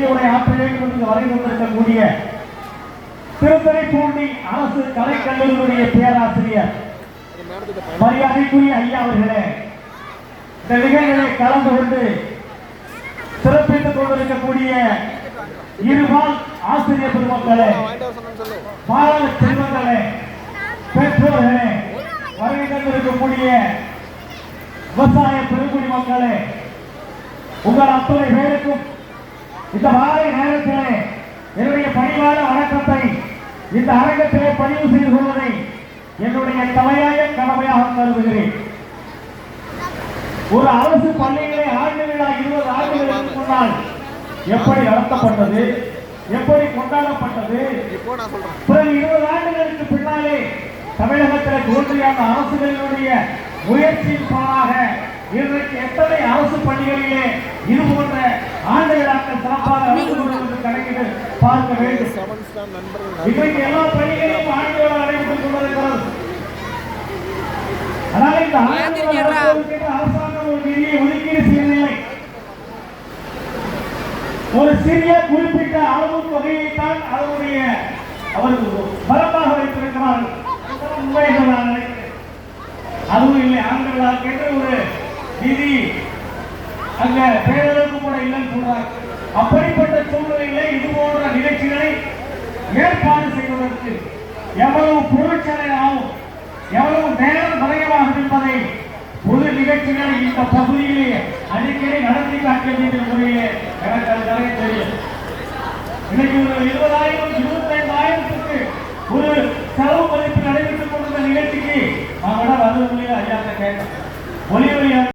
இறுதி உரை ஆற்ற வேண்டும் என்று வரை கொண்டிருக்கக்கூடிய திருத்துறைப்பூண்டி அரசு கலைக்கல்லூரியுடைய பேராசிரியர் மரியாதைக்குரிய ஐயா அவர்களே, இந்த நிகழ்ச்சிகளை கலந்து கொண்டு சிறப்பித்துக் கொண்டிருக்கக்கூடிய இருபால் ஆசிரியர் பெருமக்களே, மாணவ செல்வங்களே, பெற்றோர்களே, வருகை தந்திருக்கக்கூடிய விவசாய பெருங்குடி மக்களே, உங்கள் அத்துணை பேருக்கும் இந்த மாலை நேரத்திலே என்னுடைய பணிவான வணக்கத்தை இந்த அரங்கத்திலே பதிவு செய்து கொள்வதை என்னுடைய தலையாய கடமையாக கருதுகிறேன். ஒரு அரசு பள்ளியிலே ஆண்டு விழா 20 ஆண்டுகளுக்கு முன்னால் எப்படி நடத்தப்பட்டது, எப்படி கொண்டாடப்பட்டது, பிறகு 20 ஆண்டுகளுக்கு பின்னாலே தமிழகத்தில் தோன்றிய அந்த அரசுகளினுடைய முயற்சியின் பலனாக இன்றைக்கு எத்தனை அரசு பள்ளிகளிலே இது போன்ற ஆண்டு விழாக்கள் சிறப்பாக நடந்து கொண்டிருப்பது கணக்கிட்டு பார்க்க வேண்டும். இன்றைக்கு எல்லா பள்ளிகளிலும் ஆண்டு விழா நடைபெற்றுக் கொண்டிருக்கிறது. ஆனால் இந்த ஆண்டு விழா அரசாங்கம் ஒரு நிதியை ஒதுக்கீடு செய்யவில்லை. ஒரு சிறிய குறிப்பிட்ட அளவு தொகையைத்தான் அதனுடைய அவர்கள் பரப்பாக வைத்திருக்கிறார்கள். உண்மைகள் நான் நினைக்கிறேன். அதுவும் இல்லை, ஆண்டு விழாக்கென்று ஒரு நிதி அங்க பேரளவுக்கு கூட இல்லைன்னு சொல்றாங்க. அப்படிப்பட்ட சூழ்நிலையிலே இது போன்ற நிகழ்ச்சிகளை ஏற்பாடு செய்வதற்கு எவ்வளவு பொருட்செலவு ஆகும், எவ்வளவு நேரம் விரயமாகும் என்பதை பொது நிகழ்ச்சிகளை இந்த பகுதியிலே அடிக்கடி நடத்தி காட்ட வேண்டிய முறையிலே எனக்கு அது நிறைய தெரியும். இன்னைக்கு ஒரு 20,000 25,000க்கு ஒரு செலவு மதிப்பு நடைபெற்றுக் கொண்டிருந்த நிகழ்ச்சிக்கு நான் விட வருவதில்லை ஐயா கேட்டேன். ஒலி